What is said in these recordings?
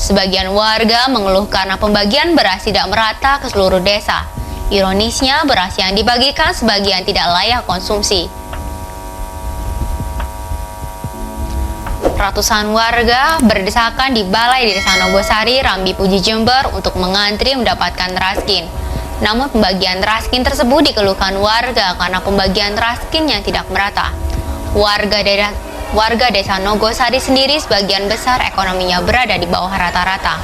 Sebagian warga mengeluh karena pembagian beras tidak merata ke seluruh desa. Ironisnya, beras yang dibagikan sebagian tidak layak konsumsi. Ratusan warga berdesakan di Balai Desa Nogosari, Rambi Puji, Jember untuk mengantri mendapatkan raskin. Namun pembagian raskin tersebut dikeluhkan warga karena pembagian raskin yang tidak merata. Warga Desa Nogosari sendiri sebagian besar ekonominya berada di bawah rata-rata.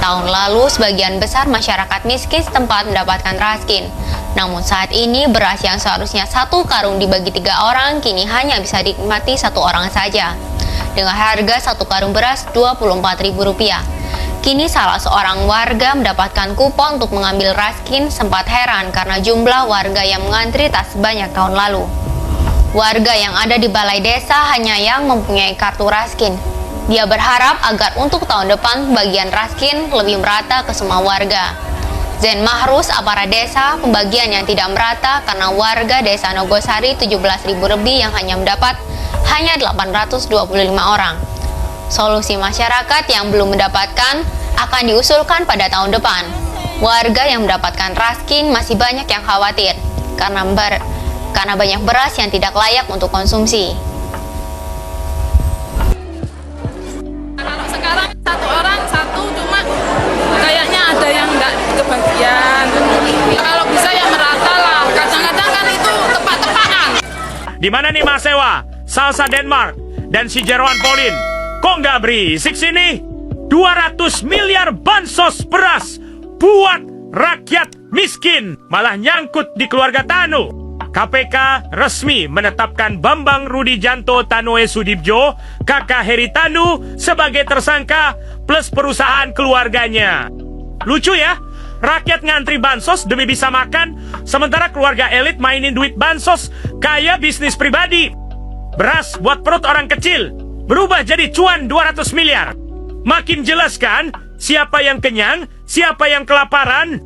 Tahun lalu sebagian besar masyarakat miskin setempat mendapatkan raskin. Namun saat ini beras yang seharusnya 1 karung dibagi 3 orang kini hanya bisa dinikmati 1 orang saja. Dengan harga 1 karung beras Rp24.000. Kini salah seorang warga mendapatkan kupon untuk mengambil raskin sempat heran karena jumlah warga yang mengantri tak sebanyak tahun lalu. Warga yang ada di balai desa hanya yang mempunyai kartu raskin. Dia berharap agar untuk tahun depan pembagian raskin lebih merata ke semua warga. Zen Mahrus, aparat desa, pembagian yang tidak merata karena warga desa Nogosari 17.000 lebih yang hanya mendapat hanya 825 orang. Solusi masyarakat yang belum mendapatkan akan diusulkan pada tahun depan. Warga yang mendapatkan raskin masih banyak yang khawatir karena banyak beras yang tidak layak untuk konsumsi. Kalau sekarang 1 orang 1 cuma kayaknya ada yang nggak kebagian. Kalau bisa ya merata lah. Kadang-kadang kan itu tepat-tepatan. Di mana nih Mas Sewa, Salsa Denmark, dan si Jeroan Pauline? Kok nggak berisik sini? 200 miliar bansos beras buat rakyat miskin, malah nyangkut di keluarga Tanu. KPK resmi menetapkan Bambang Rudijanto Tanoe Sudibjo, kakak Heri Tanu, sebagai tersangka plus perusahaan keluarganya. Lucu ya, rakyat ngantri bansos demi bisa makan, sementara keluarga elit mainin duit bansos kayak bisnis pribadi. Beras buat perut orang kecil berubah jadi cuan 200 miliar. Makin jelas kan siapa yang kenyang, siapa yang kelaparan.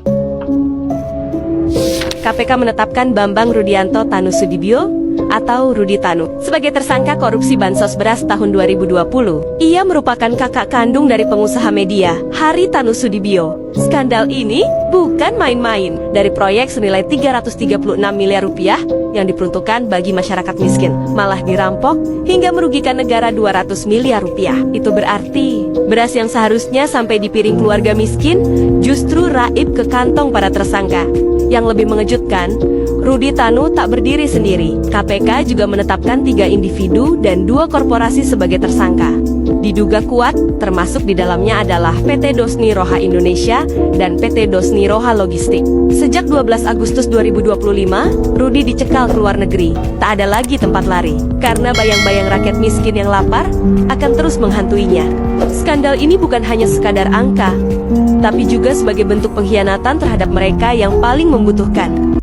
KPK menetapkan Bambang Rudianto Tanu Sudibyo atau Rudi Tanu sebagai tersangka korupsi bansos beras tahun 2020. Ia merupakan kakak kandung dari pengusaha media, Hari Tanu Sudibyo. Skandal ini bukan main-main. Dari proyek senilai 336 miliar rupiah yang diperuntukkan bagi masyarakat miskin, malah dirampok hingga merugikan negara 200 miliar rupiah. Itu berarti beras yang seharusnya sampai di piring keluarga miskin justru raib ke kantong para tersangka. Yang lebih mengejutkan, Rudi Tanu tak berdiri sendiri. KPK juga menetapkan 3 individu dan 2 korporasi sebagai tersangka. Diduga kuat, termasuk di dalamnya adalah PT Dosni Roha Indonesia dan PT Dosni Roha Logistik. Sejak 12 Agustus 2025, Rudi dicekal ke luar negeri. Tak ada lagi tempat lari, karena bayang-bayang rakyat miskin yang lapar akan terus menghantuinya. Skandal ini bukan hanya sekadar angka, tapi juga sebagai bentuk pengkhianatan terhadap mereka yang paling membutuhkan.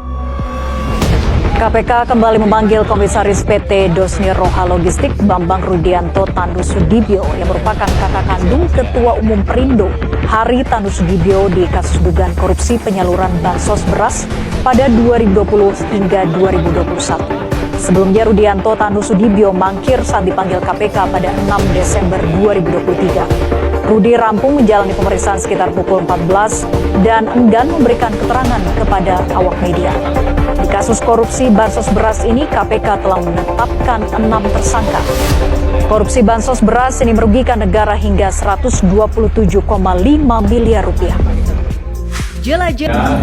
KPK kembali memanggil Komisaris PT Dosni Roha Logistik Bambang Rudianto Tanu Sudibyo yang merupakan kakak kandung Ketua Umum Perindo Hari Tanu Sudibyo di kasus dugaan korupsi penyaluran bansos beras pada 2020 hingga 2021. Sebelumnya Rudianto Tanu Sudibyo mangkir saat dipanggil KPK pada 6 Desember 2023. Rudi rampung menjalani pemeriksaan sekitar pukul 14 dan enggan memberikan keterangan kepada awak media. Di kasus korupsi bansos beras ini, KPK telah menetapkan 6 tersangka. Korupsi bansos beras ini merugikan negara hingga 127,5 miliar rupiah. Jelajah.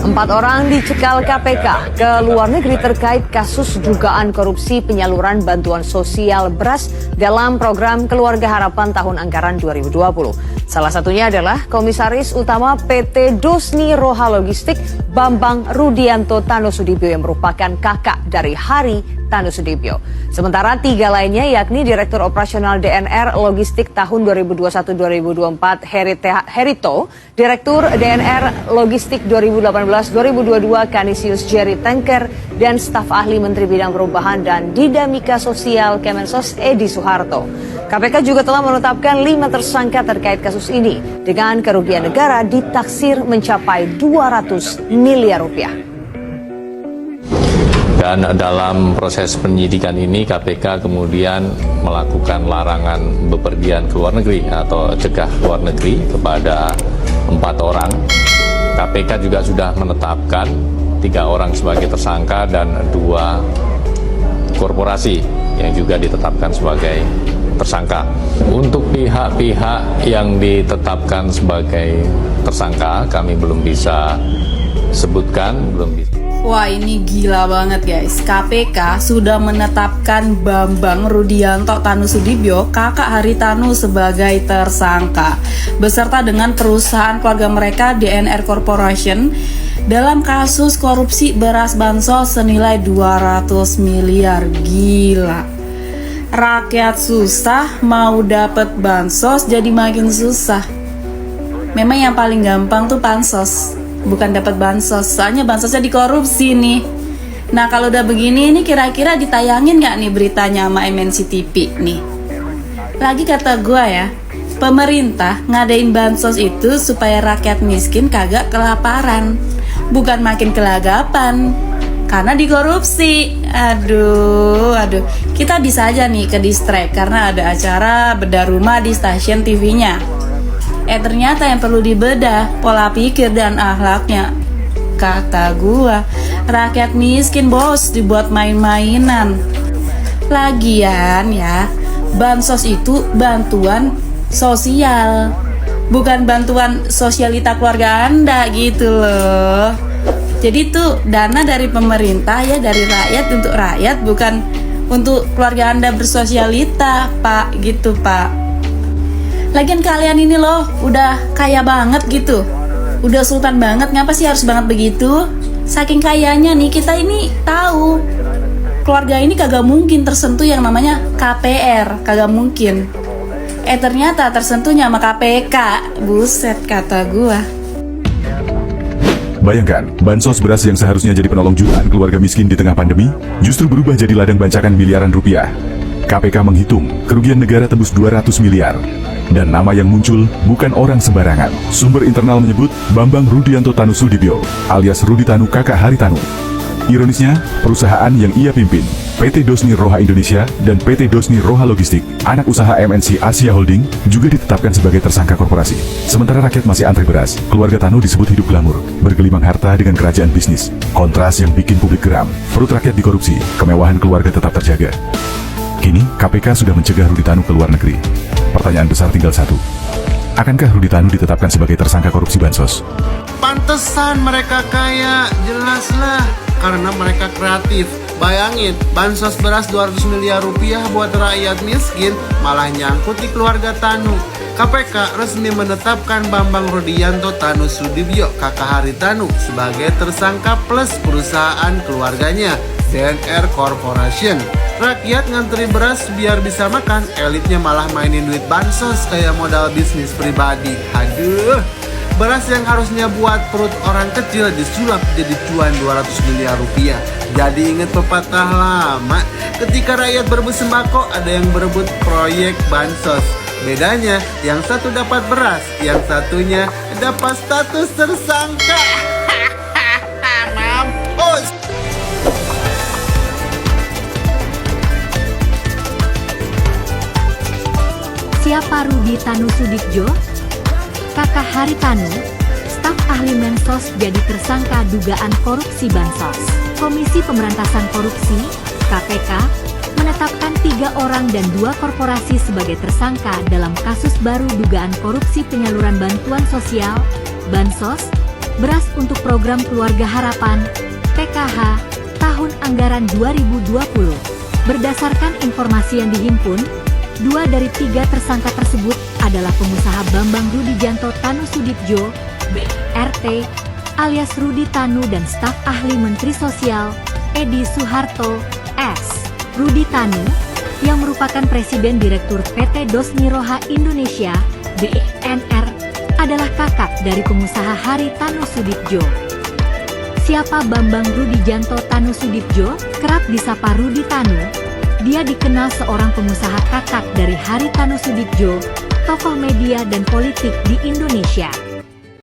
4 orang dicekal KPK ke luar negeri terkait kasus dugaan korupsi penyaluran bantuan sosial beras dalam program Keluarga Harapan tahun anggaran 2020. Salah satunya adalah Komisaris Utama PT Dosni Roha Logistik Bambang Rudianto Tanu Sudibyo yang merupakan kakak dari Hari Tanu Sudibyo. Sementara 3 lainnya yakni Direktur Operasional DNR Logistik tahun 2021-2024 Herito, Direktur DNR Logistik 2018-2022 Kanisius Jerry Tanker, dan staf ahli Menteri Bidang Perubahan dan Dinamika Sosial Kemensos Edi Suharto. KPK juga telah menetapkan 5 tersangka terkait kasus ini dengan kerugian negara ditaksir mencapai 200 miliar rupiah. Dan dalam proses penyidikan ini KPK kemudian melakukan larangan bepergian ke luar negeri atau cegah luar negeri kepada 4 orang. KPK juga sudah menetapkan 3 orang sebagai tersangka dan 2 korporasi yang juga ditetapkan sebagai tersangka. Untuk pihak-pihak yang ditetapkan sebagai tersangka kami belum bisa sebutkan, belum bisa. Wah, ini gila banget guys. KPK sudah menetapkan Bambang Rudianto Tanusudibyo, kakak Haritanu sebagai tersangka beserta dengan perusahaan keluarga mereka DNR Corporation dalam kasus korupsi beras bansos senilai 200 miliar. Gila. Rakyat susah mau dapat bansos jadi makin susah. Memang yang paling gampang tuh bansos, bukan dapat bansos. Soalnya bansosnya dikorupsi nih. Nah kalau udah begini ini kira-kira ditayangin nggak nih beritanya sama MNC TV nih? Lagi kata gua ya, pemerintah ngadain bansos itu supaya rakyat miskin kagak kelaparan, bukan makin kelagapan. Karena dikorupsi. Aduh. Kita bisa aja nih ke distract karena ada acara bedah rumah di stasiun TV-nya. Ternyata yang perlu dibedah pola pikir dan akhlaknya. Kata gua, rakyat miskin bos dibuat main-mainan. Lagian ya, bansos itu bantuan sosial, bukan bantuan sosialita keluarga Anda gitu loh. Jadi tuh dana dari pemerintah ya, dari rakyat untuk rakyat, bukan untuk keluarga Anda bersosialita, Pak, gitu Pak. Lagian kalian ini loh udah kaya banget gitu, udah sultan banget, ngapa sih harus banget begitu? Saking kayanya nih kita ini tahu keluarga ini kagak mungkin tersentuh yang namanya KPR, kagak mungkin. Ternyata tersentuhnya sama KPK, buset kata gua. Bayangkan, bansos beras yang seharusnya jadi penolong jutaan keluarga miskin di tengah pandemi, justru berubah jadi ladang bancakan miliaran rupiah. KPK menghitung, kerugian negara tembus 200 miliar. Dan nama yang muncul bukan orang sembarangan. Sumber internal menyebut Bambang Rudianto Tanusudibyo, alias Rudi Tanu kakak Haritanu. Ironisnya, perusahaan yang ia pimpin, PT Dosni Roha Indonesia dan PT Dosni Roha Logistik, anak usaha MNC Asia Holding, juga ditetapkan sebagai tersangka korporasi. Sementara rakyat masih antri beras, keluarga Tanu disebut hidup glamor, bergelimang harta dengan kerajaan bisnis. Kontras yang bikin publik geram, perut rakyat dikorupsi, kemewahan keluarga tetap terjaga. Kini, KPK sudah mencegah Rudi Tanu ke luar negeri. Pertanyaan besar tinggal satu. Akankah Rudi Tanu ditetapkan sebagai tersangka korupsi bansos? Pantesan mereka kaya, jelaslah. Karena mereka kreatif. Bayangin, bansos beras 200 miliar rupiah buat rakyat miskin malah nyangkut di keluarga Tanu. KPK resmi menetapkan Bambang Rudianto Tanusudibyo, kakak Haritanu, sebagai tersangka plus perusahaan keluarganya, DNR Corporation. Rakyat ngantri beras biar bisa makan, elitnya malah mainin duit bansos kayak modal bisnis pribadi. Aduh, beras yang harusnya buat perut orang kecil disulap jadi cuan 200 miliar rupiah. Jadi inget pepatah lama, ketika rakyat berebut sembako, ada yang berebut proyek bansos. Bedanya, yang satu dapat beras, yang satunya dapat status tersangka. Mampus. Siapa Rudi Tanusudibyo? Kakak Haritanu, staf ahli Mensos jadi tersangka dugaan korupsi bansos. Komisi Pemberantasan Korupsi, KPK, menetapkan 3 orang dan 2 korporasi sebagai tersangka dalam kasus baru dugaan korupsi penyaluran bantuan sosial, bansos, beras untuk program Keluarga Harapan, PKH, tahun anggaran 2020. Berdasarkan informasi yang dihimpun, 2 dari 3 tersangka tersebut adalah pengusaha Bambang Rudianto Tanusudibyo, BRT, alias Rudi Tanu dan staf ahli Menteri Sosial, Edi Suharto, S. Rudi Tanu, yang merupakan Presiden Direktur PT Dosni Roha Indonesia, DNR, adalah kakak dari pengusaha Haritanu Sudibyo. Siapa Bambang Rudianto Tanusudibyo? Kerap disapa Rudi Tanu. Dia dikenal seorang pengusaha kakak dari Haritanu Sudibyo, tokoh media dan politik di Indonesia.